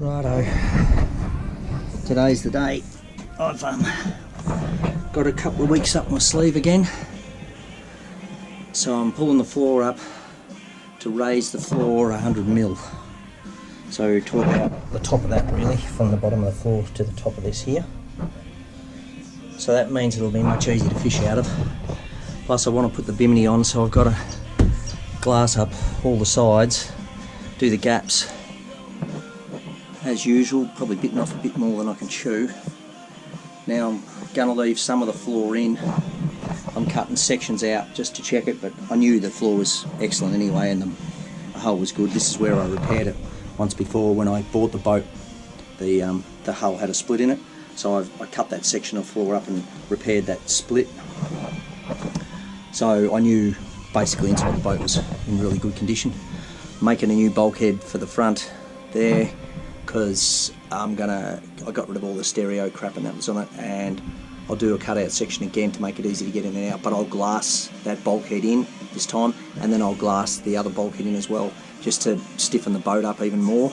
Righto, today's the day. I've got a couple of weeks up my sleeve again, so I'm pulling the floor up to raise the floor 100 mil. So to about the top of that, really, from the bottom of the floor to the top of this here. So that means it'll be much easier to fish out of. Plus I want to put the bimini on, so I've got to glass up all the sides, do the gaps as usual, probably bitten off a bit more than I can chew. Now I'm going to leave some of the floor in. I'm cutting sections out just to check it, but I knew the floor was excellent anyway and the hull was good. This is where I repaired it once before when I bought the boat. The hull had a split in it, so I cut that section of floor up and repaired that split. So I knew basically inside the boat was in really good condition. Making a new bulkhead for the front there, because I got rid of all the stereo crap and that was on it, and I'll do a cutout section again to make it easy to get in and out, but I'll glass that bulkhead in this time, and then I'll glass the other bulkhead in as well, just to stiffen the boat up even more,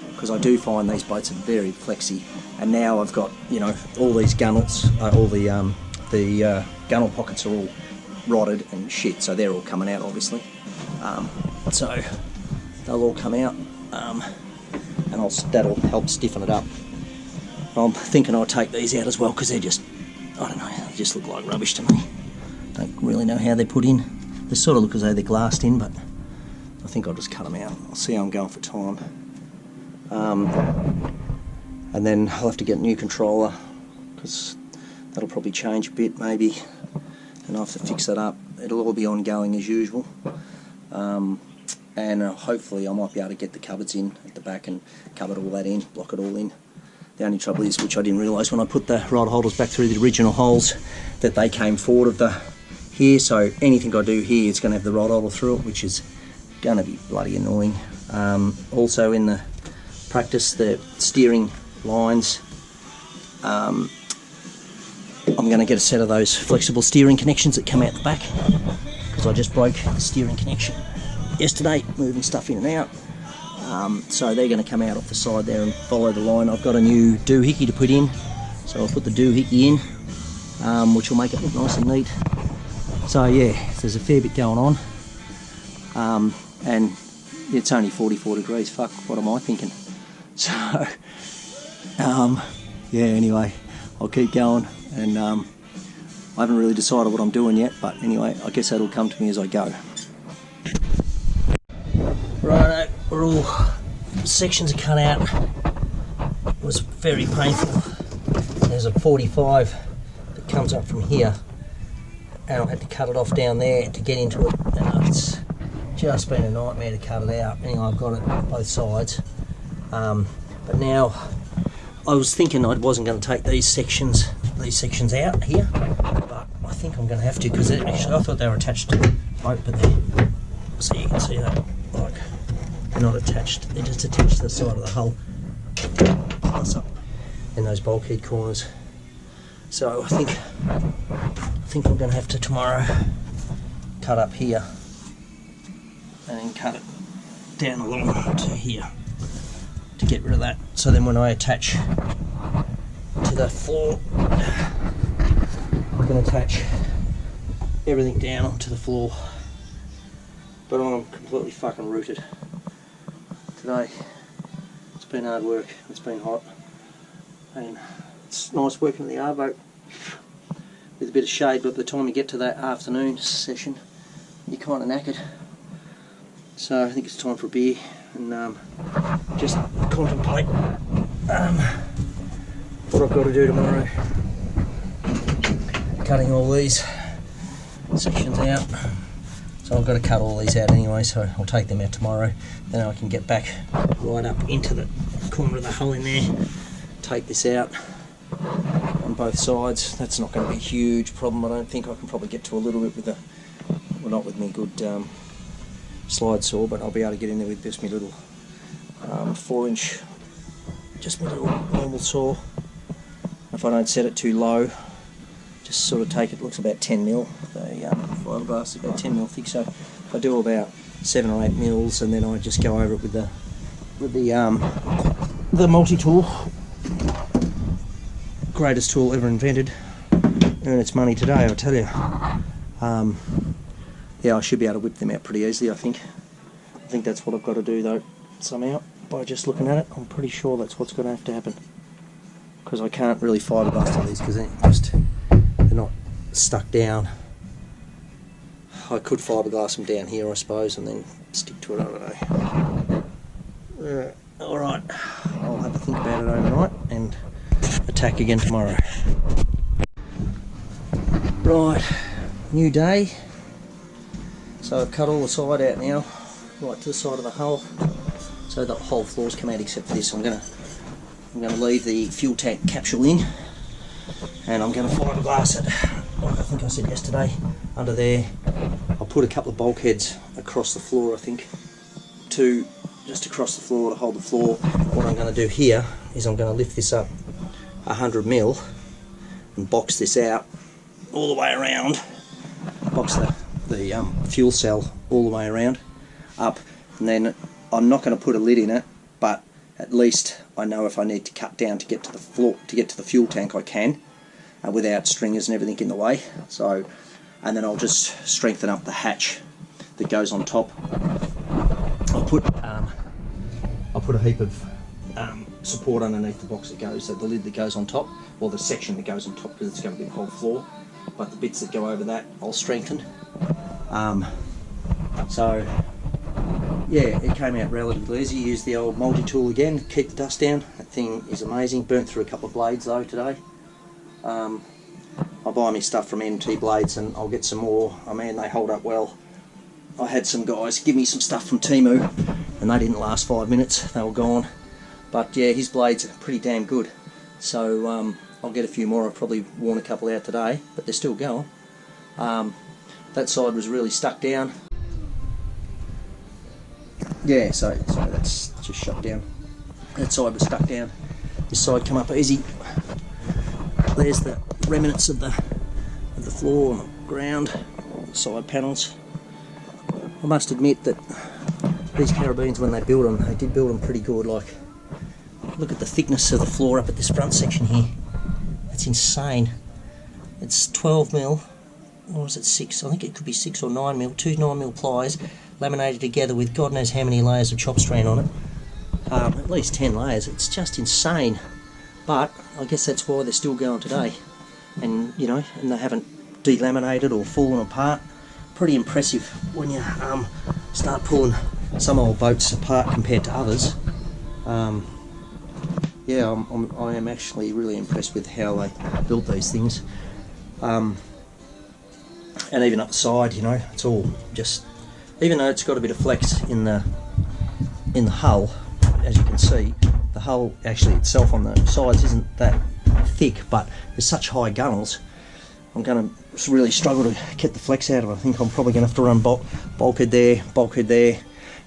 because I do find these boats are very flexy. And now I've got, you know, all these gunnels, all the gunnel pockets are all rotted and shit, so they're all coming out obviously. So they'll all come out, and that'll help stiffen it up. I'm thinking I'll take these out as well, because they're just, I don't know, they just look like rubbish to me. Don't really know how they're put in. They sort of look as though they're glassed in, but I think I'll just cut them out. I'll see how I'm going for time. And then I'll have to get a new controller, because that'll probably change a bit maybe, and I'll have to fix that up. It'll all be ongoing as usual. And hopefully I might be able to get the cupboards in at the back and cover all that in, block it all in. The only trouble is, which I didn't realise when I put the rod holders back through the original holes, that they came forward of the here, so anything I do here, it's going to have the rod holder through it, which is going to be bloody annoying. Also in the practice, the steering lines, I'm going to get a set of those flexible steering connections that come out the back, because I just broke the steering connection yesterday, moving stuff in and out. So they're going to come out off the side there and follow the line. I've got a new doohickey to put in, so I'll put the doohickey in, which will make it look nice and neat. So yeah, there's a fair bit going on, and it's only 44 degrees. Fuck, what am I thinking? So yeah, anyway, I'll keep going, and I haven't really decided what I'm doing yet, but anyway, I guess that'll come to me as I go. Righto, we're all sections are cut out. It was very painful. There's a 45 that comes up from here, and I had to cut it off down there to get into it. And it's just been a nightmare to cut it out. Anyway, I've got it both sides. But now I was thinking I wasn't going to take these sections out here, but I think I'm going to have to, because actually I thought they were attached to the boat, but they're, so you can see that, like, they're not attached, they're just attached to the side of the hull, plus up in those bulkhead corners. So I think I'm going to have to tomorrow cut up here and then cut it down along to here to get rid of that. So then when I attach to the floor, I can attach everything down onto the floor. But I'm completely fucking rooted today. It's been hard work, it's been hot, and it's nice working in the R-boat with a bit of shade, but by the time you get to that afternoon session, you're kind of knackered. So I think it's time for a beer and just contemplate what I've got to do tomorrow. Cutting all these sections out. So I've got to cut all these out anyway, so I'll take them out tomorrow. Then I can get back right up into the corner of the hull in there, take this out on both sides. That's not going to be a huge problem, I don't think. I can probably get to a little bit with the, well, not with me good slide saw, but I'll be able to get in there with just my little 4-inch, just my little normal saw. If I don't set it too low, just sort of take it, looks about 10 mil. The fiberglass is about 10 mil thick, so if I do about 7 or 8 mils, and then I just go over it with the the multi-tool, greatest tool ever invented, earn its money today, I tell you. Yeah, I should be able to whip them out pretty easily, I think. I think that's what I've got to do though, somehow, by just looking at it. I'm pretty sure that's what's going to have to happen, because I can't really fiberglass to these because they're not stuck down. I could fiberglass them down here, I suppose, and then stick to it, I don't know. Alright, I'll have a think about it overnight and attack again tomorrow. Right, new day. So I've cut all the side out now, right to the side of the hull, so the whole floor's come out except for this. I'm gonna leave the fuel tank capsule in, and I'm gonna fiberglass it, like I think I said yesterday, under there. I'll put a couple of bulkheads across the floor, I think, just across the floor to hold the floor. What I'm going to do here is I'm going to lift this up 100mm and box this out all the way around, box the fuel cell all the way around up, and then I'm not going to put a lid in it, but at least I know if I need to cut down to get to the floor, to get to the fuel tank, I can, without stringers and everything in the way. So, and then I'll just strengthen up the hatch that goes on top. I'll put a heap of support underneath the box that goes, so the lid that goes on top, or the section that goes on top, because it's going to be the whole floor, but the bits that go over that I'll strengthen. So yeah, it came out relatively easy. Used the old multi-tool again to keep the dust down. That thing is amazing. Burnt through a couple of blades though today. I'll buy me stuff from MT Blades and I'll get some more. I mean, they hold up well. I had some guys give me some stuff from Temu and they didn't last 5 minutes, they were gone. But yeah, his blades are pretty damn good. So I'll get a few more. I've probably worn a couple out today, but they're still going. That side was really stuck down. Yeah, so that's just shut down. That side was stuck down. This side come up easy. There's the remnants of the floor and the ground, side panels. I must admit that these carabines, when they build them, they did build them pretty good. Like, look at the thickness of the floor up at this front section here. That's insane. It's 12mm, or is it 6? I think it could be 6 or 9mm. 2 9mm plies laminated together with God knows how many layers of chop strand on it. At least 10 layers. It's just insane. But I guess that's why they're still going today. And you know, and they haven't delaminated or fallen apart. Pretty impressive when you start pulling some old boats apart compared to others. Yeah, I am actually really impressed with how they built these things. And even up the side, you know, it's all just, even though it's got a bit of flex in the hull, as you can see, the hull actually itself on the sides isn't that thick, but there's such high gunnels. I'm going to really struggle to get the flex out of it. I think I'm probably going to have to run bulkhead there,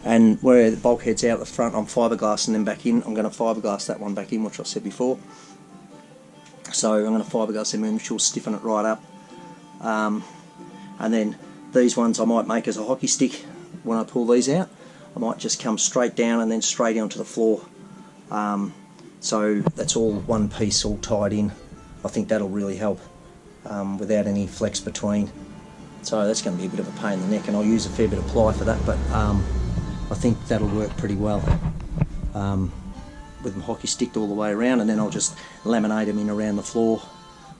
and where the bulkhead's out the front, I'm fiberglassing them back in. I'm going to fiberglass that one back in, which I said before. So I'm going to fiberglass them in, which will stiffen it right up. And then these ones I might make as a hockey stick when I pull these out. I might just come straight down and then straight onto the floor. So that's all one piece, all tied in. I think that'll really help without any flex between. So that's going to be a bit of a pain in the neck, and I'll use a fair bit of ply for that, but I think that'll work pretty well with them hockey sticked all the way around, and then I'll just laminate them in around the floor,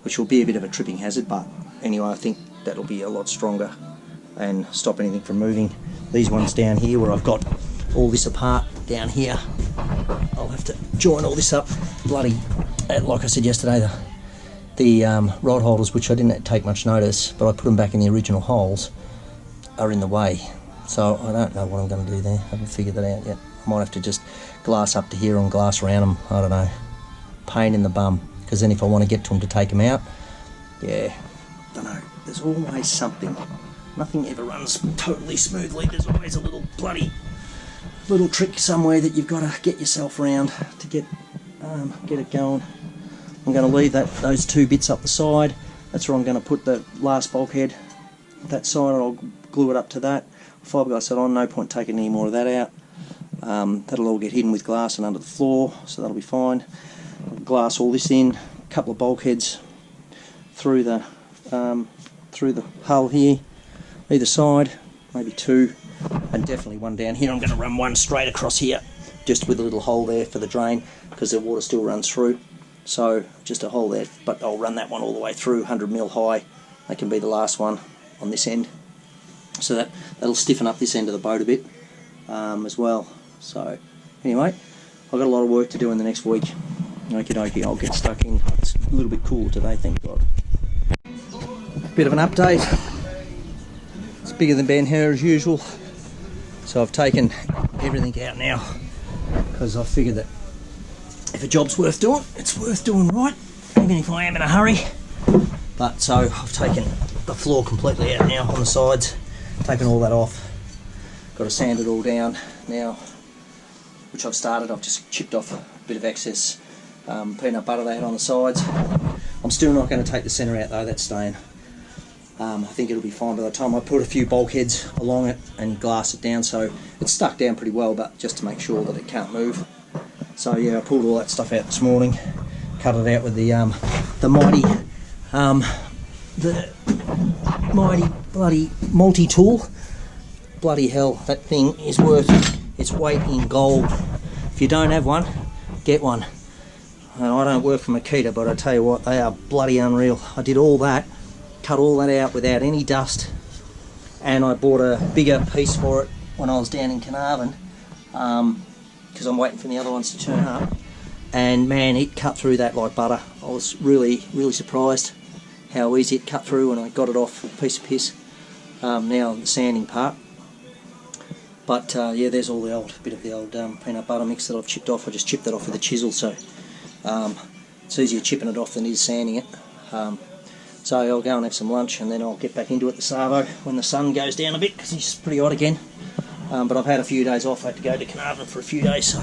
which will be a bit of a tripping hazard, but anyway, I think that'll be a lot stronger and stop anything from moving. These ones down here where I've got all this apart down here, I'll have to join all this up. Bloody, like I said yesterday, the rod holders, which I didn't take much notice, but I put them back in the original holes, are in the way. So I don't know what I'm going to do there. I haven't figured that out yet. I might have to just glass up to here and glass around them. I don't know. Pain in the bum. Because then if I want to get to them to take them out, yeah, don't know. There's always something. Nothing ever runs totally smoothly. There's always a little bloody little trick somewhere that you've got to get yourself around to get it going. I'm going to leave those two bits up the side. That's where I'm going to put the last bulkhead. That side, I'll glue it up to that. Fiberglass it on. No point taking any more of that out. That'll all get hidden with glass and under the floor, so that'll be fine. Glass all this in, a couple of bulkheads through the hull here, either side, maybe two, and definitely one down here. I'm going to run one straight across here, just with a little hole there for the drain, because the water still runs through. So just a hole there, but I'll run that one all the way through, 100mm high. That can be the last one on this end. So that'll stiffen up this end of the boat a bit as well. So anyway, I've got a lot of work to do in the next week. Okie dokie, I'll get stuck in. It's a little bit cool today, thank God. Bit of an update. It's bigger than Ben Hur as usual. So I've taken everything out now, because I figured that if a job's worth doing, it's worth doing right, even if I am in a hurry. But so I've taken the floor completely out now on the sides, taken all that off. Got to sand it all down now, which I've started. I've just chipped off a bit of excess peanut butter they had on the sides. I'm still not going to take the centre out though, that's staying. I think it'll be fine by the time I put a few bulkheads along it and glass it down, so it's stuck down pretty well, but just to make sure that it can't move. So yeah, I pulled all that stuff out this morning, cut it out with the mighty bloody multi-tool. Bloody hell, that thing is worth its weight in gold. If you don't have one, get one. And I don't work for Makita, but I tell you what, they are bloody unreal. I did all that, cut all that out without any dust, and I bought a bigger piece for it when I was down in Carnarvon, because I'm waiting for the other ones to turn up. And man, it cut through that like butter. I was really surprised how easy it cut through when I got it off with a piece of piss. Now the sanding part. But yeah, there's all the bit of the old peanut butter mix that I've chipped off. I just chipped that off with a chisel, so it's easier chipping it off than it is sanding it. So I'll go and have some lunch, and then I'll get back into it, the Savo, when the sun goes down a bit, because it's pretty hot again. But I've had a few days off. I had to go to Carnarvon for a few days, so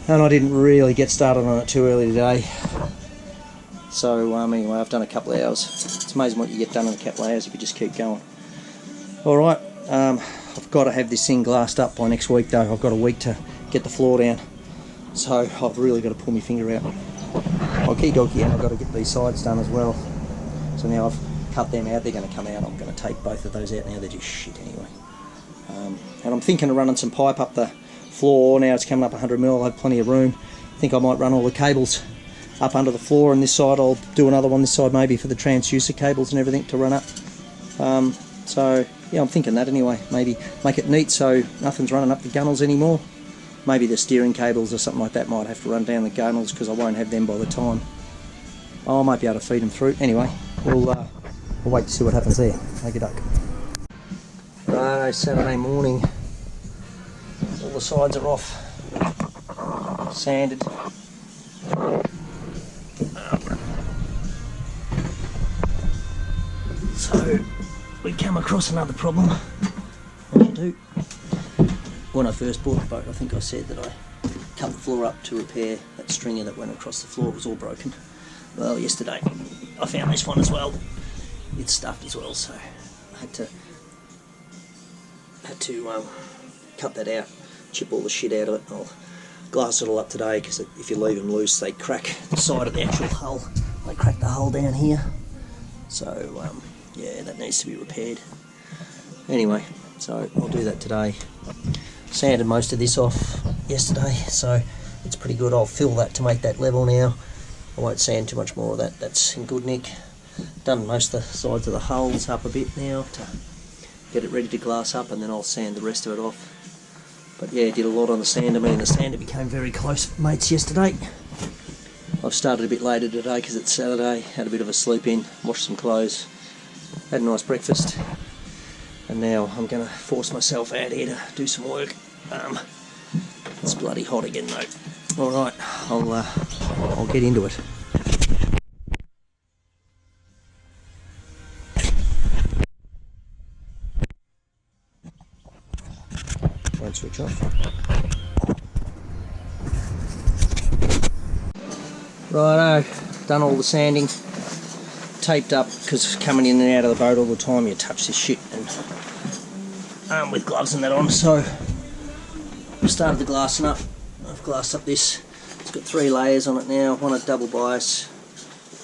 and I didn't really get started on it too early today. So anyway, I've done a couple of hours. It's amazing what you get done in a couple of hours if you just keep going. Alright, I've got to have this thing glassed up by next week though. I've got a week to get the floor down, so I've really got to pull my finger out. Okie dokie, and I've got to get these sides done as well. So now I've cut them out, they're going to come out. I'm going to take both of those out now, they're just shit anyway. And I'm thinking of running some pipe up the floor. Now it's coming up 100mm, I'll have plenty of room. I think I might run all the cables up under the floor, and this side I'll do another one this side maybe for the transducer cables and everything to run up. So yeah, I'm thinking that anyway. Maybe make it neat so nothing's running up the gunnels anymore. Maybe the steering cables or something like that might have to run down the gunnels, because I won't have them by the time. Oh, I might be able to feed them through. Anyway, we'll wait to see what happens there. Make it up. Righto, Saturday morning. All the sides are off, sanded. So we come across another problem, as you do. When I first bought the boat, I think I said that I cut the floor up to repair that stringer that went across the floor. It was all broken. Well, yesterday I found this one as well. It's stuffed as well, so I had to cut that out, chip all the shit out of it. I'll glass it all up today, because if you leave them loose they crack the side of the actual hull. They crack the hull down here. So yeah, that needs to be repaired. Anyway, so I'll do that today. Sanded most of this off yesterday, so it's pretty good. I'll fill that to make that level now. I won't sand too much more of that. That's in good nick. Done most of the sides of the hulls up a bit now to get it ready to glass up, and then I'll sand the rest of it off. But yeah, did a lot on the sander. Me and the sander became very close mates yesterday. I've started a bit later today because it's Saturday. Had a bit of a sleep in, washed some clothes, had a nice breakfast, and now I'm going to force myself out here to do some work. It's bloody hot again though. Alright, I'll get into it. Won't switch off. Righto, done all the sanding, taped up, because coming in and out of the boat all the time you touch this shit, and with gloves and that on, so started the glassing up. I've glassed up this. It's got 3 layers on it now. One at double bias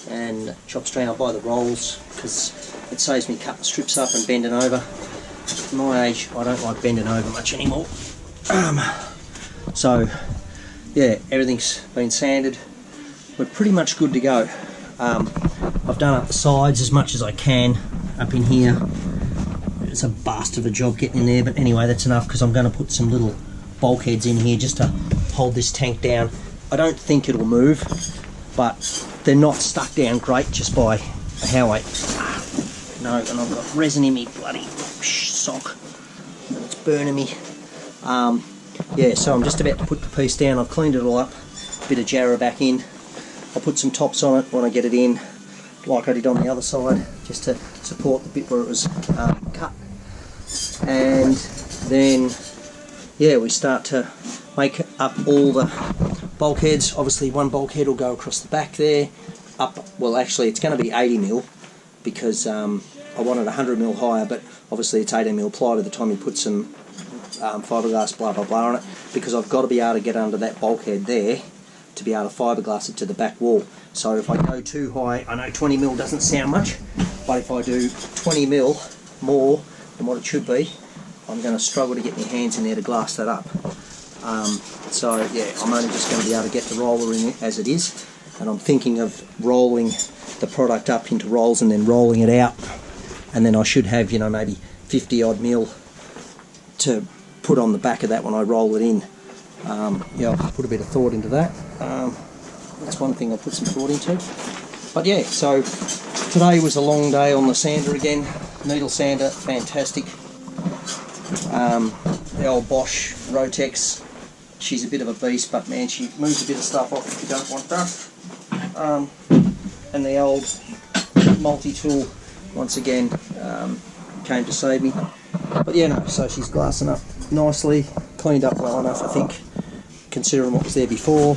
and chop strand. I buy the rolls because it saves me cutting strips up and bending over. At my age, I don't like bending over much anymore. So yeah, everything's been sanded. We're pretty much good to go. I've done up the sides as much as I can up in here. It's a bastard of a job getting in there, but anyway, that's enough because I'm going to put some little bulkheads in here just to hold this tank down. I don't think it'll move, but they're not stuck down great just by how I... No, and I've got resin in me bloody sock and it's burning me. Yeah, so I'm just about to put the piece down. I've cleaned it all up, bit of jarrah back in. I'll put some tops on it when I get it in, like I did on the other side, just to support the bit where it was cut. And then, yeah, we start to make up all the bulkheads. Obviously one bulkhead will go across the back there, up, well actually it's going to be 80mm because I wanted 100mm higher, but obviously it's 80mm ply by the time you put some fiberglass blah blah blah on it, because I've got to be able to get under that bulkhead there to be able to fiberglass it to the back wall. So if I go too high, I know 20mm doesn't sound much, but if I do 20mm more than what it should be, I'm going to struggle to get my hands in there to glass that up. So yeah, I'm only just going to be able to get the roller in it as it is, and I'm thinking of rolling the product up into rolls and then rolling it out, and then I should have, you know, maybe 50 odd mil to put on the back of that when I roll it in. Yeah, I'll put a bit of thought into that. That's one thing I'll put some thought into. But yeah, so today was a long day on the sander again. Needle sander, fantastic. The old Bosch Rotex, she's a bit of a beast, but man, she moves a bit of stuff off if you don't want that. And the old multi-tool, once again, came to save me. But yeah, no, so she's glassing up nicely, cleaned up well enough, I think, considering what was there before.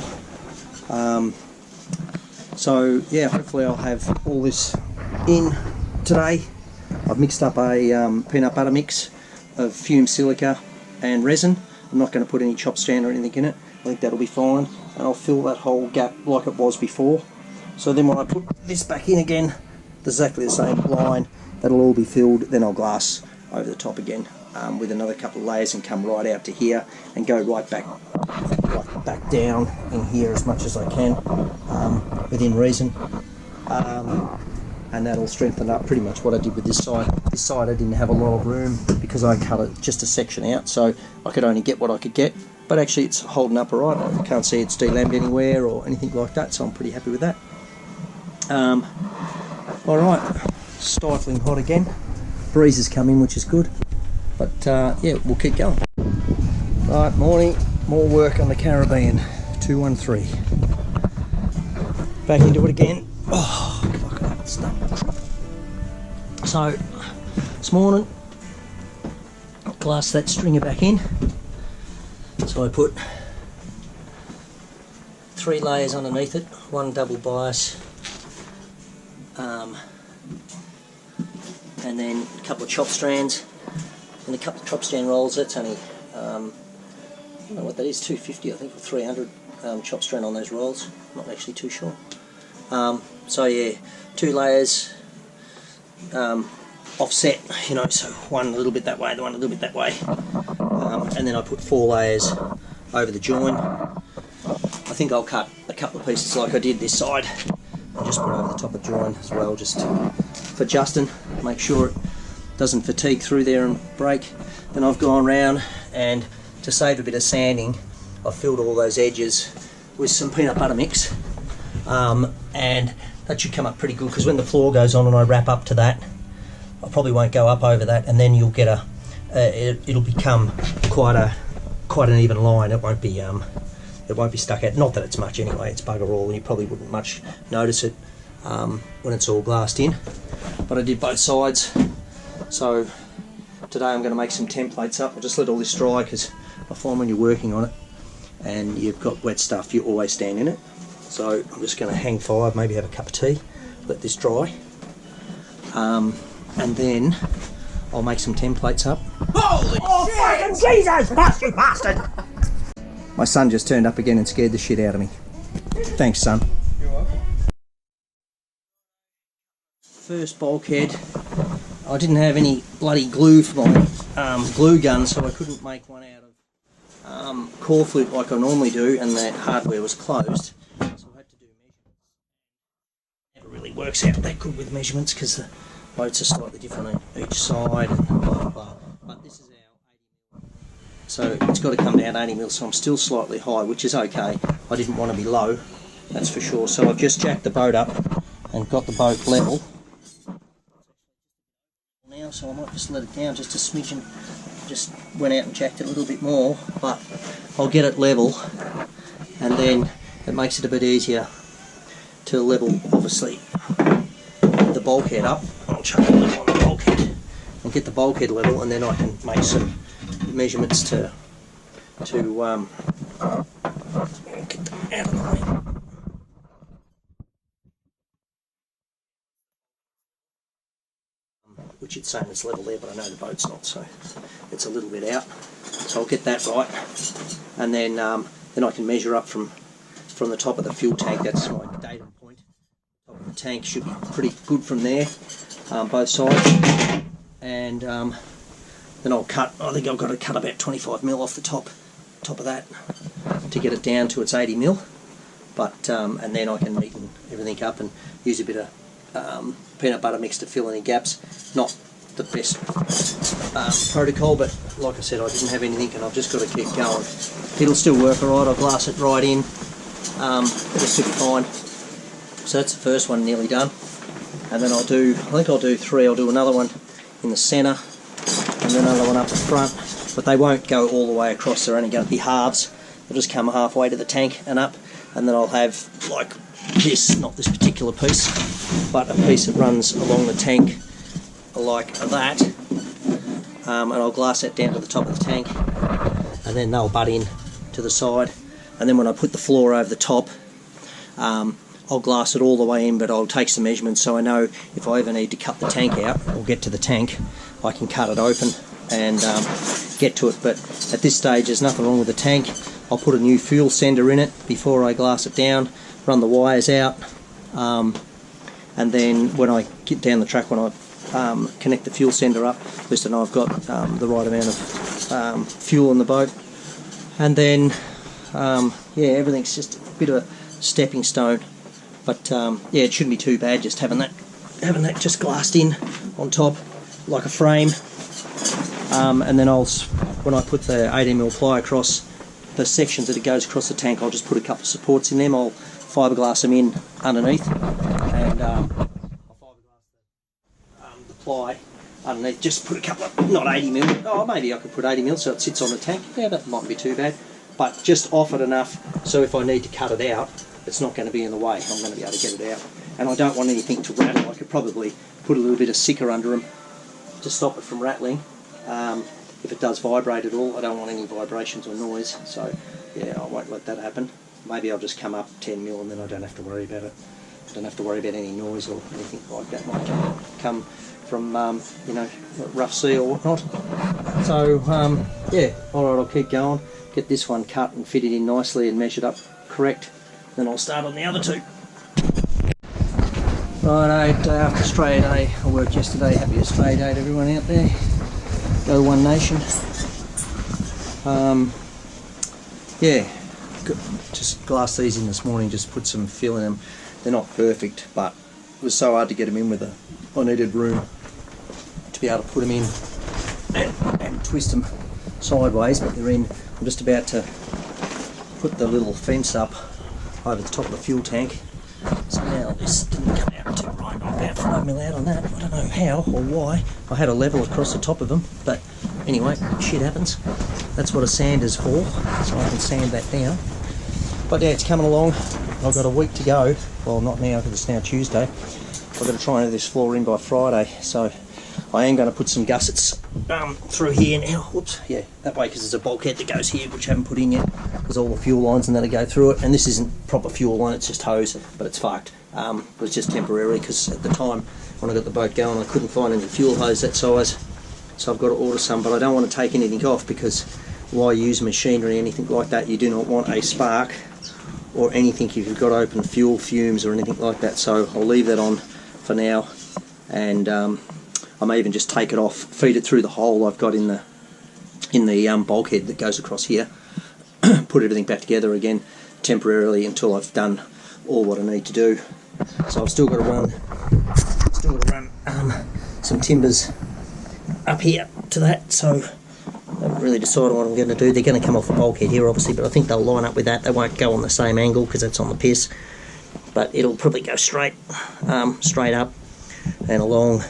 So yeah, hopefully I'll have all this in today. I've mixed up a peanut butter mix of fumed silica and resin. I'm not going to put any chop strand or anything in it. I think that'll be fine, and I'll fill that whole gap like it was before. So then when I put this back in again, exactly the same line, that'll all be filled. Then I'll glass over the top again with another couple of layers and come right out to here and go right back down in here as much as I can within reason. And that'll strengthen up pretty much what I did with this side. This side I didn't have a lot of room because I cut it just a section out, so I could only get what I could get. But actually it's holding up alright. I can't see it's delambed anywhere or anything like that, so I'm pretty happy with that. Alright, stifling hot again. Breeze has come in, which is good. But yeah, we'll keep going. Right, morning, more work on the Caribbean 213. Back into it again. Oh, fucking hell, it's done. So, this morning, I'll glass that stringer back in. So I put 3 layers underneath it, 1 double bias, and then a couple of chop strands, and a couple of chop strand rolls. That's only, I don't know what that is, 250 I think, or 300 chop strand on those rolls. I'm not actually too sure. So yeah, 2 layers, offset, you know, so one a little bit that way, the one a little bit that way, and then I put 4 layers over the join. I think I'll cut a couple of pieces like I did this side and just put over the top of the join as well, just for Justin, make sure it doesn't fatigue through there and break. Then I've gone round, and to save a bit of sanding, I've filled all those edges with some peanut butter mix, and that should come up pretty good, because when the floor goes on and I wrap up to that, I probably won't go up over that, and then you'll get a it'll become quite an even line. It won't be stuck out. Not that it's much anyway, it's bugger all, and you probably wouldn't much notice it when it's all glassed in. But I did both sides. So today I'm going to make some templates up. I'll just let all this dry, because I find when you're working on it and you've got wet stuff, you always stand in it. So I'm just going to hang fire, maybe have a cup of tea, let this dry, and then I'll make some templates up. Holy shit! Fucking Jesus! You bastard! My son just turned up again and scared the shit out of me. Thanks, son. You're welcome. First bulkhead. I didn't have any bloody glue for my glue gun, so I couldn't make one out of core flute like I normally do, and the hardware was closed. So I had to do measurements. Never really works out that good with measurements because the boats are slightly different on each side and blah blah blah. But this is our 80mm. So it's got to come down 80mm, so I'm still slightly high, which is okay. I didn't want to be low, that's for sure. So I've just jacked the boat up and got the boat level. Now, so I might just let it down just a smidgen. Just went out and jacked it a little bit more, but I'll get it level, and then it makes it a bit easier to level, obviously, the bulkhead up. I'll chuck the level on the bulkhead and get the bulkhead level, and then I can make some measurements to get them out of the way. Which it's saying it's level there, but I know the boat's not, so it's a little bit out. So I'll get that right, and then I can measure up from the top of the fuel tank. That's my datum point. Top of the tank should be pretty good from there, both sides, and then I'll cut. I think I've got to cut about 25mm off the top of that to get it down to its 80mm. But and then I can neaten everything up and use a bit of peanut butter mix to fill any gaps. Not the best protocol, but like I said, I didn't have anything and I've just got to keep going. It'll still work alright. I'll glass it right in. It'll still be fine. So that's the first one nearly done, and then I think I'll do 3. I'll do another one in the centre and then another one up the front, but they won't go all the way across. They're only going to be halves. They'll just come halfway to the tank and up, and then I'll have like this, not this particular piece, but a piece that runs along the tank like that, and I'll glass that down to the top of the tank, and then they'll butt in to the side, and then when I put the floor over the top, I'll glass it all the way in, but I'll take some measurements so I know if I ever need to cut the tank out or get to the tank, I can cut it open and get to it. But at this stage there's nothing wrong with the tank. I'll put a new fuel sender in it before I glass it down, run the wires out, and then when I get down the track, when I connect the fuel sender up, at least I know I've got the right amount of fuel in the boat, and then yeah, everything's just a bit of a stepping stone. But yeah, it shouldn't be too bad just having that just glassed in on top like a frame, and then when I put the 18mm ply across the sections that it goes across the tank, I'll just put a couple of supports in them. I'll fiberglass them in underneath, and I'll fiberglass the ply underneath. Just put a couple of, not 80mm, oh maybe I could put 80mm so it sits on the tank. Yeah, that mightn't be too bad, but just off it enough so if I need to cut it out, it's not going to be in the way. I'm going to be able to get it out, and I don't want anything to rattle. I could probably put a little bit of sicker under them to stop it from rattling. If it does vibrate at all, I don't want any vibrations or noise, so yeah, I won't let that happen. Maybe I'll just come up 10mm and then I don't have to worry about it. I don't have to worry about any noise or anything like that might come from you know, rough sea or whatnot. So yeah, alright, I'll keep going, get this one cut and fitted in nicely and measured up correct, then I'll start on the other two. Righto, day after Australia Day. I worked yesterday. Happy Australia Day to everyone out there. Go One Nation. Yeah, just glassed these in this morning, just put some fill in them. They're not perfect, but it was so hard to get them in with I needed room to be able to put them in and twist them sideways, but they're in. I'm just about to put the little fence up over the top of the fuel tank. So now this didn't come out too right. I'm about 5mm out on that. I don't know how or why. I had a level across the top of them, but anyway, shit happens. That's what a sander's for, so I can sand that down. But yeah, it's coming along. I've got a week to go. Well, not now because it's now Tuesday. I've got to try and have this floor in by Friday, so I am going to put some gussets through here now. Whoops, yeah, that way, because there's a bulkhead that goes here, which I haven't put in yet, because all the fuel lines and that'll go through it. And this isn't proper fuel line, it's just hose, but it's fucked. It was just temporarily, because at the time when I got the boat going, I couldn't find any fuel hose that size, so I've got to order some. But I don't want to take anything off because while you use machinery, anything like that, you do not want a spark or anything if you've got open fuel fumes or anything like that. So I'll leave that on for now, and I may even just take it off, feed it through the hole I've got in the bulkhead that goes across here, put everything back together again temporarily until I've done all what I need to do. So I've still got to run some timbers up here to that, so I haven't really decided what I'm going to do. They're going to come off the bulkhead here obviously, but I think they'll line up with that. They won't go on the same angle because that's on the piss, but it'll probably go straight up and along,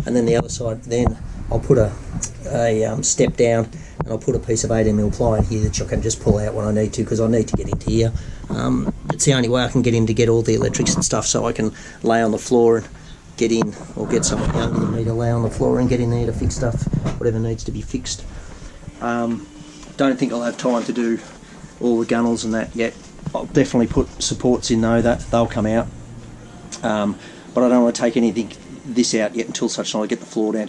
and then the other side, then I'll put a step down, and I'll put a piece of 18mm ply in here that I can just pull out when I need to, because I need to get into here. It's the only way I can get in to get all the electrics and stuff, so I can lay on the floor and get in, or get someone younger than me to lay on the floor and get in there to fix stuff, whatever needs to be fixed. Don't think I'll have time to do all the gunnels and that yet. I'll definitely put supports in though, that they'll come out, but I don't want to take anything this out yet until such time I get the floor down.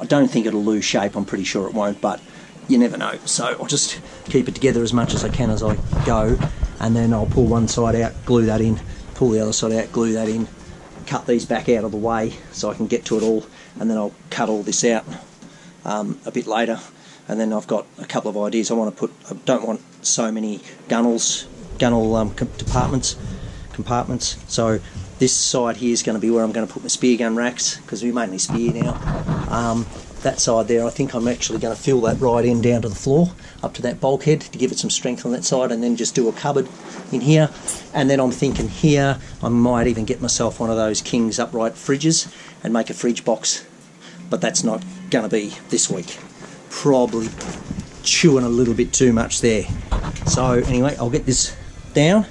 I don't think it'll lose shape, I'm pretty sure it won't, but you never know, so I'll just keep it together as much as I can as I go, and then I'll pull one side out, glue that in, pull the other side out, glue that in, cut these back out of the way so I can get to it all, and then I'll cut all this out a bit later. And then I've got a couple of ideas. I don't want so many gunnel compartments. So this side here is going to be where I'm going to put my spear gun racks, because we mainly spear now. That side there, I think I'm actually going to fill that right in down to the floor, up to that bulkhead, to give it some strength on that side, and then just do a cupboard in here. And then I'm thinking here, I might even get myself one of those King's upright fridges and make a fridge box, but that's not going to be this week. Probably chewing a little bit too much there. So anyway, I'll get this down.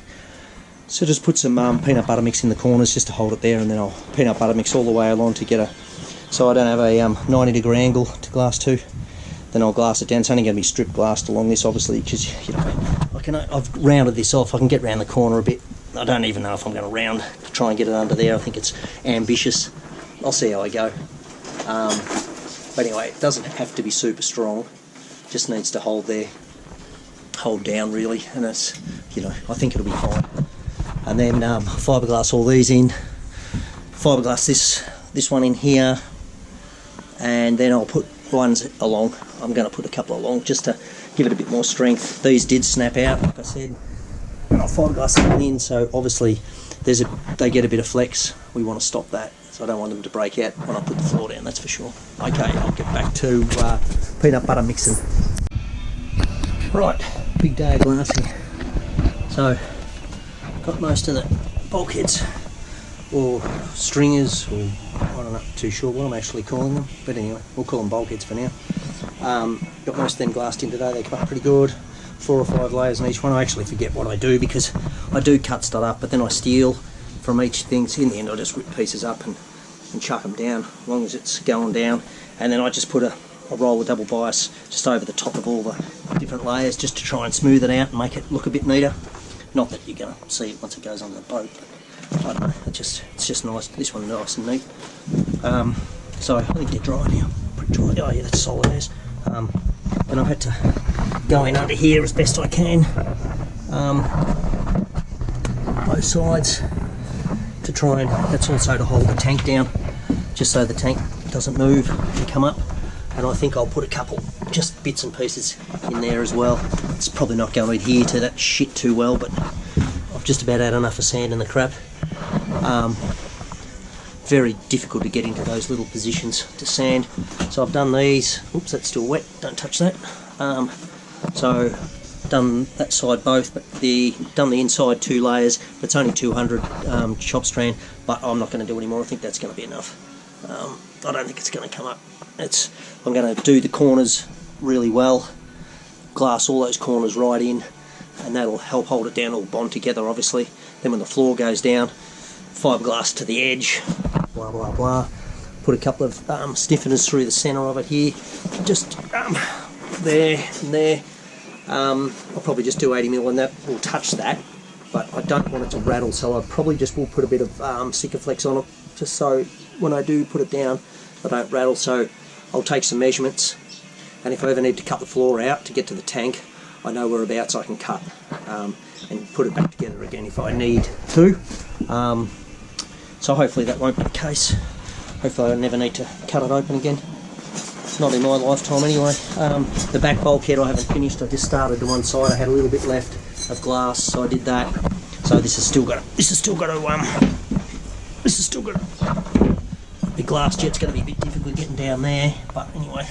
So just put some peanut butter mix in the corners just to hold it there, and then I'll peanut butter mix all the way along to get so I don't have a 90-degree angle to glass to. Then I'll glass it down. It's only going to be strip glassed along this, obviously, because I've rounded this off. I can get round the corner a bit. I don't even know if I'm going to try and get it under there. I think it's ambitious. I'll see how I go. But anyway, it doesn't have to be super strong, just needs to hold down really, and it's, I think it'll be fine. And then fiberglass all these in, fiberglass this one in here, and then I'll put ones along. I'm going to put a couple along just to give it a bit more strength. These did snap out, like I said, and I'll fiberglass them in, so obviously they get a bit of flex. We want to stop that. So I don't want them to break out when I put the floor down, that's for sure. Okay, I'll get back to peanut butter mixing. Right, big day of glassing. So, got most of the bulkheads, or stringers, or I'm not too sure what I'm actually calling them, but anyway, we'll call them bulkheads for now. Got most of them glassed in today. They come up pretty good, 4 or 5 layers in each one. I actually forget what I do, because I do cut stuff up, but then I steal from each thing. So in the end I just rip pieces up and chuck them down as long as it's going down, and then I just put a roll of double bias just over the top of all the different layers, just to try and smooth it out and make it look a bit neater. Not that you're going to see it once it goes on the boat, but I don't know, it's just nice. This one nice and neat. So I think they're dry now, pretty dry. Oh yeah, that's solid as. And I've had to go in under here as best I can, both sides, to try and, that's also to hold the tank down, just so the tank doesn't move and come up. And I think I'll put a couple just bits and pieces in there as well. It's probably not going to adhere to that shit too well, but I've just about had enough of sand in the crap. Very difficult to get into those little positions to sand. So I've done these. Oops, that's still wet, don't touch that. So done that side both, but done the inside 2 layers. It's only 200 chop strand, but I'm not going to do any more. I think that's going to be enough. I don't think it's going to come up. I'm going to do the corners really well, glass all those corners right in, and that'll help hold it down, all bond together obviously. Then when the floor goes down, fiberglass to the edge, blah blah blah. Put a couple of stiffeners through the centre of it here, just there and there. I'll probably just do 80mm and that will touch that, but I don't want it to rattle, so I probably just will put a bit of Sikaflex on it, just so when I do put it down I don't rattle. So I'll take some measurements and if I ever need to cut the floor out to get to the tank, I know whereabouts I can cut and put it back together again if I need to. So hopefully that won't be the case. Hopefully I never need to cut it open again. Not in my lifetime anyway. The back bulkhead I haven't finished. I just started to one side. I had a little bit left of glass, so I did that. So this has still got the glass jet's going to be a bit difficult getting down there. But anyway,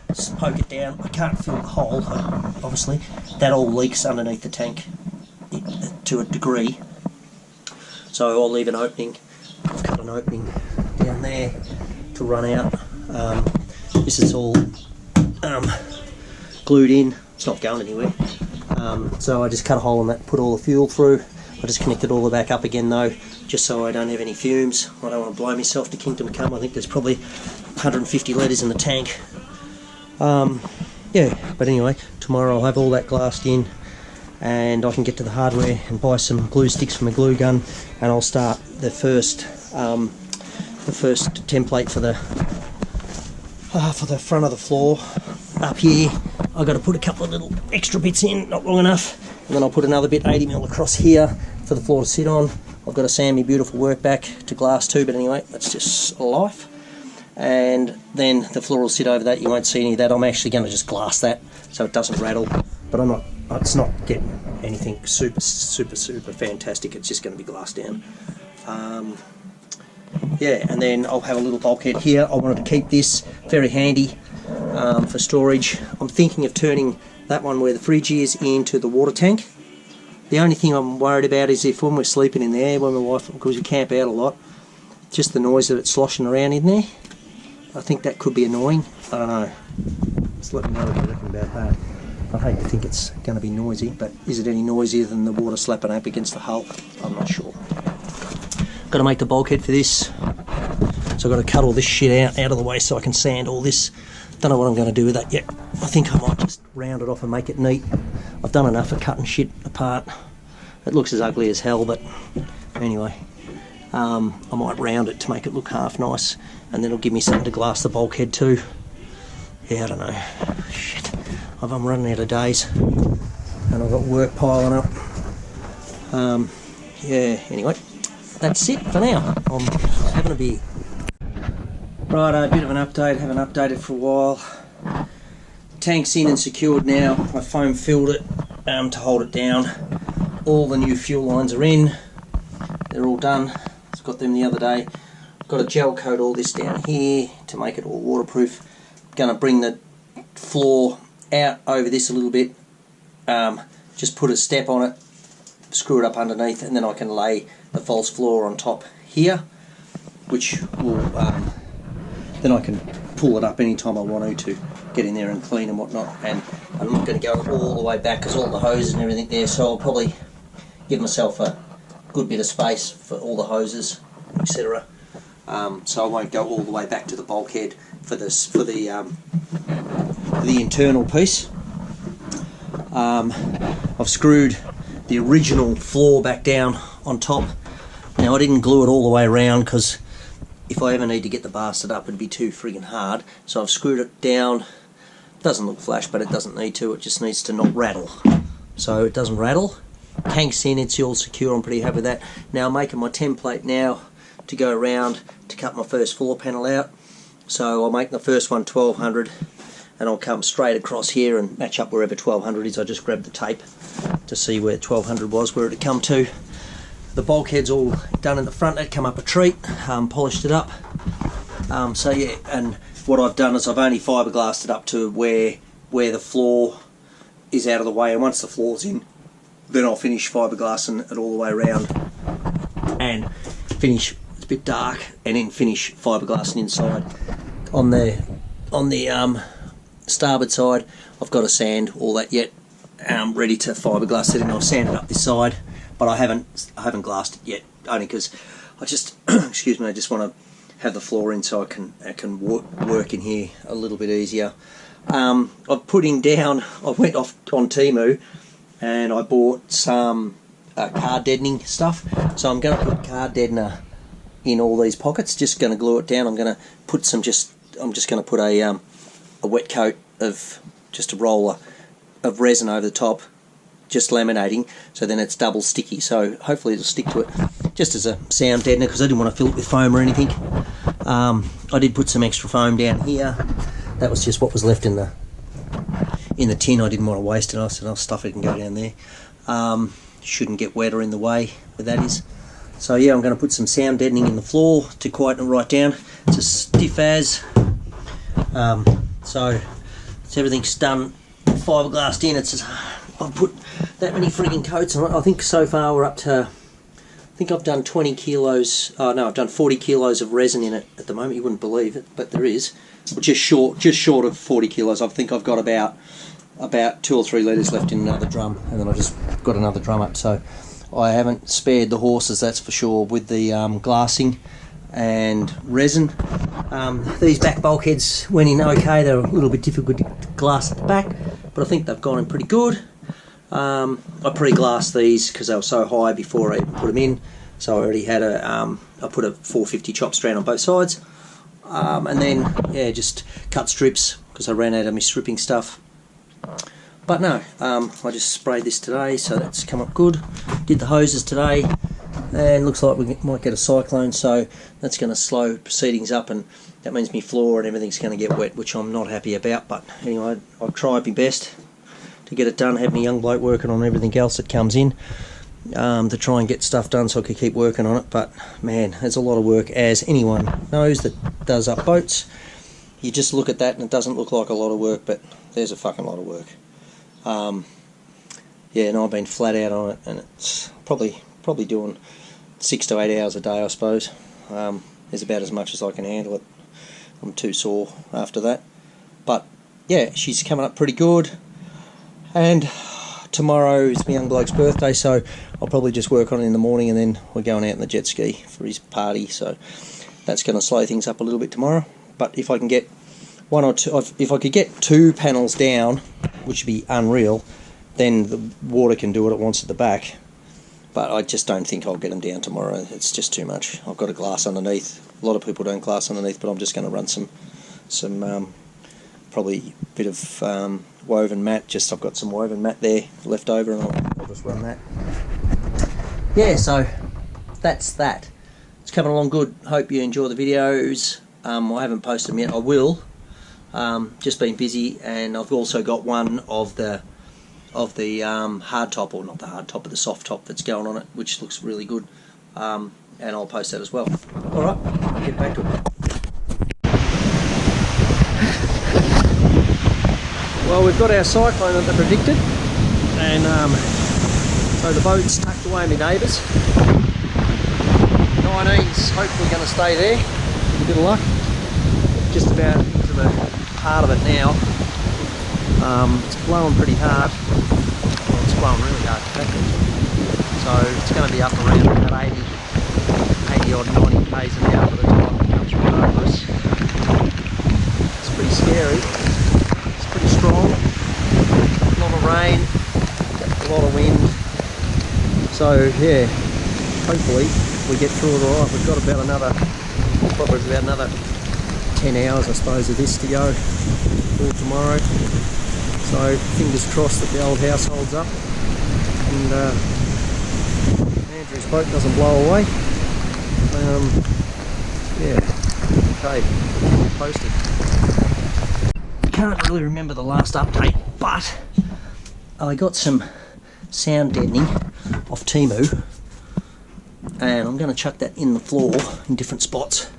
just poke it down. I can't fill the hole, obviously. That all leaks underneath the tank to a degree. So I'll leave an opening. I've cut an opening down there to run out. This is all glued in, it's not going anywhere. So I just cut a hole in that, put all the fuel through. I just connected all the back up again though, just so I don't have any fumes. I don't want to blow myself to kingdom come. I think there's probably 150 litres in the tank. Yeah, but anyway, tomorrow I'll have all that glassed in and I can get to the hardware and buy some glue sticks from a glue gun, and I'll start the first template for the front of the floor. Up here I've got to put a couple of little extra bits in, not long enough, and then I'll put another bit 80mm across here for the floor to sit on. I've got to sand my beautiful work back to glass too, but anyway, that's just life. And then the floor will sit over that. You won't see any of that. I'm actually going to just glass that so it doesn't rattle, but it's not getting anything super fantastic. It's just going to be glassed down. Yeah, and then I'll have a little bulkhead here. I wanted to keep this very handy for storage. I'm thinking of turning that one where the fridge is into the water tank. The only thing I'm worried about is if when we're sleeping in there, when my wife, because we camp out a lot, just the noise that it's sloshing around in there. I think that could be annoying. I don't know. Just let me know what you reckon about that. I hate to think it's going to be noisy, but is it any noisier than the water slapping up against the hull? I'm not sure. Got to make the bulkhead for this, so I've got to cut all this shit out of the way so I can sand all this. Don't know what I'm going to do with that yet. I think I might just round it off and make it neat. I've done enough of cutting shit apart. It looks as ugly as hell, but anyway, I might round it to make it look half nice, and then it'll give me something to glass the bulkhead too. Yeah, I don't know. Shit, I'm running out of days, and I've got work piling up. Yeah, anyway. That's it for now. I'm having a beer. Right, a bit of an update. Haven't updated for a while. Tank's in and secured now. I foam filled it to hold it down. All the new fuel lines are in. They're all done. I got them the other day. Got to gel coat all this down here to make it all waterproof. Going to bring the floor out over this a little bit. Just put a step on it, screw it up underneath, and then I can lay the false floor on top here, which will then I can pull it up anytime I want to get in there and clean and whatnot. And I'm not going to go all the way back because all the hoses and everything there, so I'll probably give myself a good bit of space for all the hoses, etc. So I won't go all the way back to the bulkhead for the internal piece. I've screwed the original floor back down on top. Now I didn't glue it all the way around because if I ever need to get the bastard up it'd be too friggin' hard. So I've screwed it down. It doesn't look flash, but it doesn't need to. It just needs to not rattle. So it doesn't rattle. Tank's in, it's all secure. I'm pretty happy with that. Now I'm making my template now to go around to cut my first floor panel out. So I'll make the first one 1200 and I'll come straight across here and match up wherever 1200 is. I just grabbed the tape to see where 1200 was, where it had come to. The bulkhead's all done in the front. That come up a treat, polished it up. So yeah, and what I've done is I've only fiberglassed it up to where the floor is out of the way, and once the floor's in, then I'll finish fiberglassing it all the way around and finish. It's a bit dark, and then finish fiberglassing inside. On the starboard side, I've got to sand all that yet. Ready to fiberglass it, and I've sanded up this side, but I haven't glassed it yet, only because I just excuse me, I just want to have the floor in so I can work in here a little bit easier. I'm putting down. I went off on Temu and I bought some car deadening stuff, so I'm going to put car deadener in all these pockets. Just going to glue it down. I'm going to put some I'm just going to put a wet coat of just a roller of resin over the top, just laminating, so then it's double sticky, so hopefully it'll stick to it, just as a sound deadener, because I didn't want to fill it with foam or anything. I did put some extra foam down here. That was just what was left in the tin. I didn't want to waste it. I said I'll stuff it and go down there. Shouldn't get wet or in the way where that is. So yeah, I'm going to put some sound deadening in the floor to quieten it right down. It's as stiff as. So everything's done, fiberglassed in. It's I've put that many frigging coats on it. I think so far we're up to, I think I've done 20 kilos, oh no, I've done 40 kilos of resin in it at the moment. You wouldn't believe it, but there is. Just short of 40 kilos. I think I've got about 2 or 3 litres left in another drum, and then I just got another drum up. So I haven't spared the horses, that's for sure, with the glassing and resin. These back bulkheads went in okay. They're a little bit difficult to glass at the back, but I think they've gone in pretty good. I pre-glassed these because they were so high before I even put them in, so I already had I put a 450 chop strand on both sides, and then yeah, just cut strips because I ran out of my stripping stuff. But no, I just sprayed this today, so that's come up good. Did the hoses today, and looks like we might get a cyclone, so that's going to slow proceedings up, and that means my floor and everything's going to get wet, which I'm not happy about. But anyway, I've tried my best to get it done. Have my young bloke working on everything else that comes in, to try and get stuff done so I could keep working on it. But man, there's a lot of work, as anyone knows that does up boats. You just look at that and it doesn't look like a lot of work, but there's a fucking lot of work. Yeah, and I've been flat out on it, and it's probably doing 6 to 8 hours a day, I suppose. Is about as much as I can handle it. I'm too sore after that. But yeah, she's coming up pretty good. And tomorrow is my young bloke's birthday, so I'll probably just work on it in the morning, and then we're going out in the jet ski for his party. So that's going to slow things up a little bit tomorrow. But if I can get one or two, if I could get 2 panels down, which would be unreal, then the water can do what it wants at the back. But I just don't think I'll get them down tomorrow. It's just too much. I've got a glass underneath. A lot of people don't glass underneath, but I'm just going to run some probably a bit of woven mat. I've got some woven mat there left over, and I'll just run that. Yeah, so that's that. It's coming along good. Hope you enjoy the videos. I haven't posted them yet. I will. Just been busy, and I've also got one of the hard top, or not the hard top, but the soft top that's going on it, which looks really good, and I'll post that as well. Alright, I'll get back to it. Well, we've got our cyclone that they predicted, and so the boat's tucked away, my neighbours. 19's hopefully going to stay there with a bit of luck. Just about into the heart of it now. It's blowing pretty hard. Well, it's blowing really hard, in fact. So it's going to be up around about 80 odd 90 k's an hour by the time it comes from over us. It's pretty scary. It's pretty strong. A lot of rain, a lot of wind. So yeah, hopefully we get through it alright. We've got about probably about another 10 hours, I suppose, of this to go for tomorrow. So fingers crossed that the old house holds up, and Andrew's boat doesn't blow away. Yeah, okay, posted. Can't really remember the last update, but I got some sound deadening off Temu, and I'm going to chuck that in the floor in different spots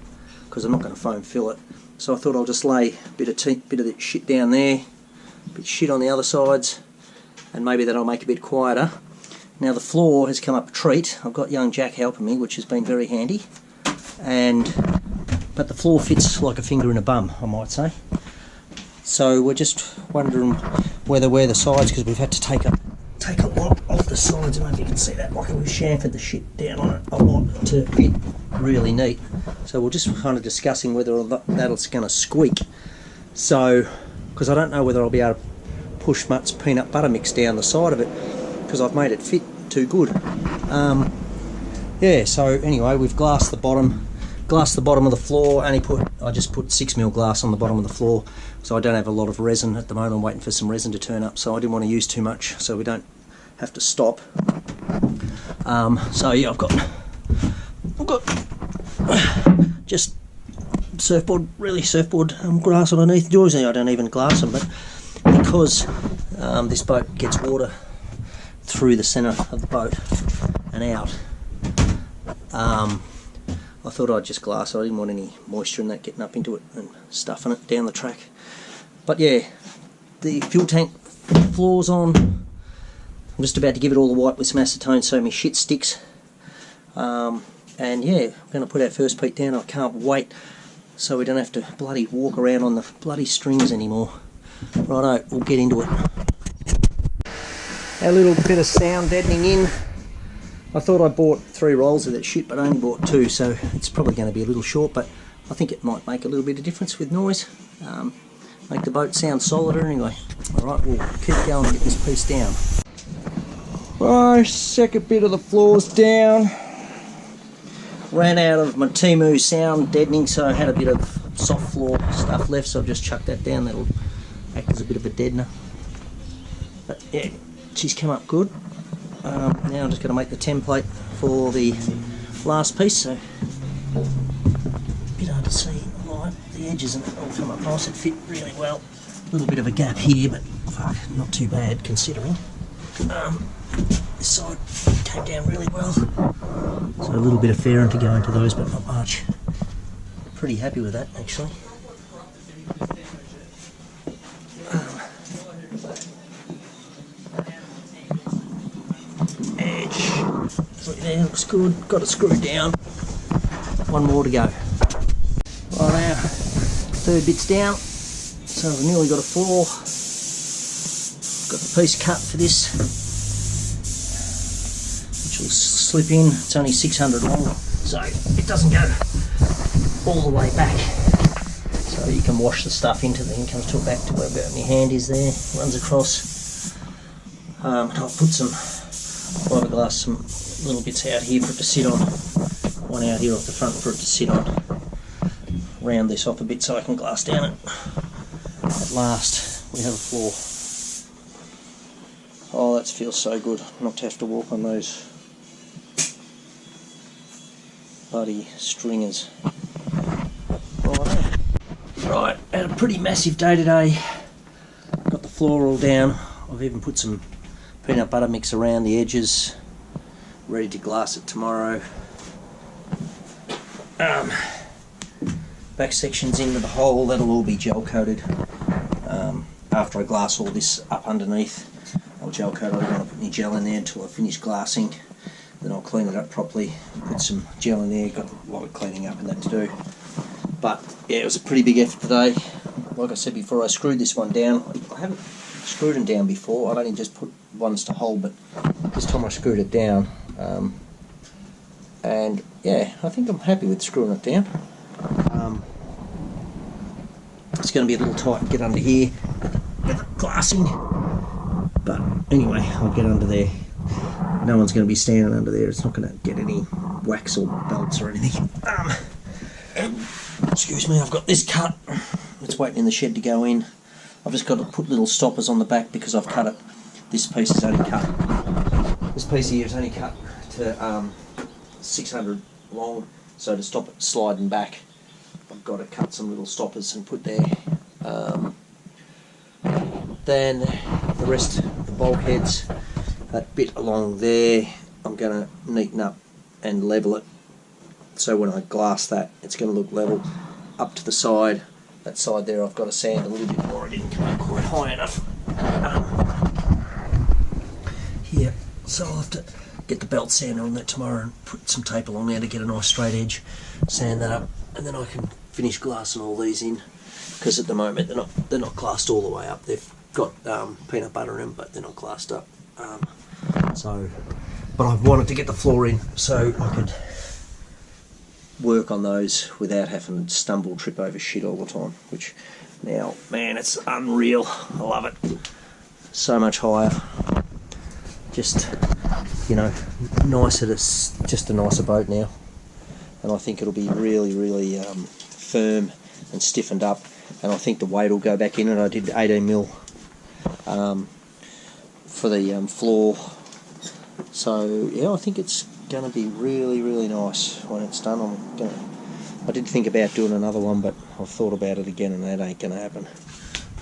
because I'm not going to foam fill it. So I thought I'll just lay a bit of that shit down there, a bit of shit on the other sides, and maybe that'll make it a bit quieter. Now the floor has come up a treat. I've got young Jack helping me, which has been very handy, but the floor fits like a finger in a bum, I might say. So we're just wondering whether we're the sides, because we've had to take a lot off the sides. I don't know if you can see that, like we've chamfered the shit down on it a lot to fit really neat. So we're just kind of discussing whether that's going to squeak. So, because I don't know whether I'll be able to push much peanut butter mix down the side of it, because I've made it fit too good. Yeah, so anyway, we've glassed the bottom, glassed the bottom of the floor. I just put 6mm glass on the bottom of the floor, so I don't have a lot of resin at the moment. I'm waiting for some resin to turn up, so I didn't want to use too much so we don't have to stop. So yeah, I've got just surfboard grass underneath. Usually I don't even glass them, but because this boat gets water through the centre of the boat and out, I thought I'd just glass it. I didn't want any moisture in that getting up into it and stuffing it down the track. But yeah, the fuel tank floor's on. I'm just about to give it all the white with some acetone so my shit sticks. And yeah, I'm going to put our first peat down. I can't wait, so we don't have to bloody walk around on the bloody strings anymore. Righto, we'll get into it. A little bit of sound deadening in. I thought I bought 3 rolls of that shit, but I only bought 2, so it's probably going to be a little short, but I think it might make a little bit of difference with noise. Make the boat sound solider anyway. Alright, we'll keep going and get this piece down. Right, second bit of the floor's down. Ran out of my Temu sound deadening, so I had a bit of soft floor stuff left, so I've just chucked that down. That'll act as a bit of a deadener. But yeah, she's come up good. Now I'm just going to make the template for the last piece, so a bit hard to see the edges, and it all come up nice and fit really well. A little bit of a gap here, but fuck, not too bad considering. This side came down really well, so a little bit of fairing to go into those, but not much. Pretty happy with that actually. Edge there, looks good. Got it screwed down. One more to go. Right now, third bit's down, so I've nearly got a floor. Got the piece cut for this, which will slip in. It's only 600 long, so it doesn't go all the way back. So you can wash the stuff into the, comes to back to where my hand is there, runs across. I'll put some fiberglass, some little bits out here for it to sit on. One out here off the front for it to sit on. Round this off a bit so I can glass down it. At last, we have a floor. Oh, that feels so good not to have to walk on those bloody stringers. Right, had a pretty massive day today. Got the floor all down. I've even put some peanut butter mix around the edges. Ready to glass it tomorrow. Back sections into the hole, that'll all be gel coated. After I glass all this up underneath, I'll gel coat it. I don't want to put any gel in there until I finish glassing. Then I'll clean it up properly, put some gel in there. Got a lot of cleaning up and that to do. But yeah, it was a pretty big effort today. Like I said before, I screwed this one down. I haven't screwed them down before. I've only just put ones to hold, but this time I screwed it down. And yeah, I think I'm happy with screwing it down. It's going to be a little tight to get under here with the glassing, but anyway, I'll get under there. No one's going to be standing under there. It's not going to get any wax or belts or anything. Excuse me, I've got this cut. It's waiting in the shed to go in. I've just got to put little stoppers on the back because I've cut it. This piece is only cut. This piece here is only cut to 600 long, so to stop it sliding back, I've got to cut some little stoppers and put there. Then the rest of the bulkheads, that bit along there, I'm going to neaten up and level it. So when I glass that, it's going to look level up to the side. That side there, I've got to sand a little bit more. I didn't come up quite high enough here, so I'll have to get the belt sander on that tomorrow and put some tape along there to get a nice straight edge, sand that up, and then I can finish glassing all these in, because at the moment they're not glassed all the way up. They've got peanut butter in them, but they're not glassed up. But I wanted to get the floor in so I could work on those without having to stumble, trip over shit all the time, which now, man, it's unreal. I love it. So much higher. Just, you know, nicer, just a nicer boat now. and I think it'll be really firm and stiffened up, and I think the weight will go back in it. I did 18mm for the floor, so yeah, I think it's going to be really nice when it's done. I did think about doing another one, but I've thought about it again, and that ain't going to happen.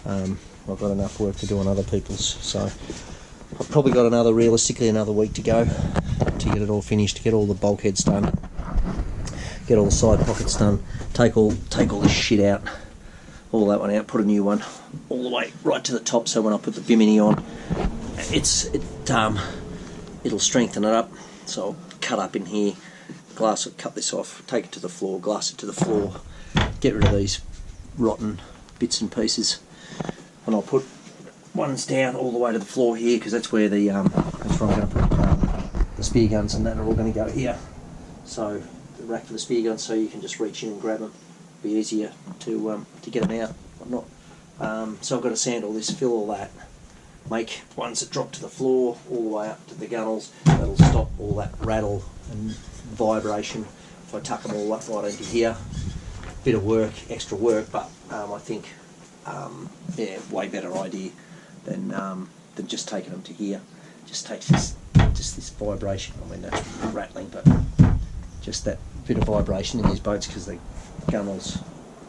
I've got enough work to do on other people's, so I've probably got realistically another week to go to get it all finished, to get all the bulkheads done, get all the side pockets done, take all this shit out, all that one out, put a new one all the way right to the top, so when I put the bimini on, it'll strengthen it up. So I'll cut up in here, cut this off, take it to the floor, glass it to the floor, get rid of these rotten bits and pieces, and I'll put ones down all the way to the floor here, because that's where I'm going to put the spear guns, and that are all going to go here. So the rack for the spear guns, so you can just reach in and grab them. Be easier to get them out. So I've got to sand all this, fill all that, make ones that drop to the floor all the way up to the gunnels. That'll stop all that rattle and vibration if I tuck them all up right into here. Bit of work, extra work, but I think yeah, way better idea than just taking them to here. Just takes this vibration. I mean, that's rattling, but just that bit of vibration in these boats, because the gunnels,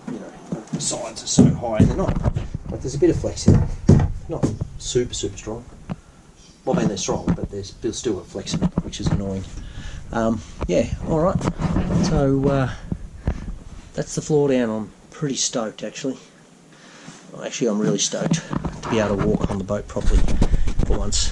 you know, the sides are so high. They're not, like, there's a bit of flex in them. Not super strong. Well, I mean, they're strong, but they're still flexible, which is annoying. Yeah, alright. So that's the floor down. I'm pretty stoked, actually. I'm really stoked to be able to walk on the boat properly for once.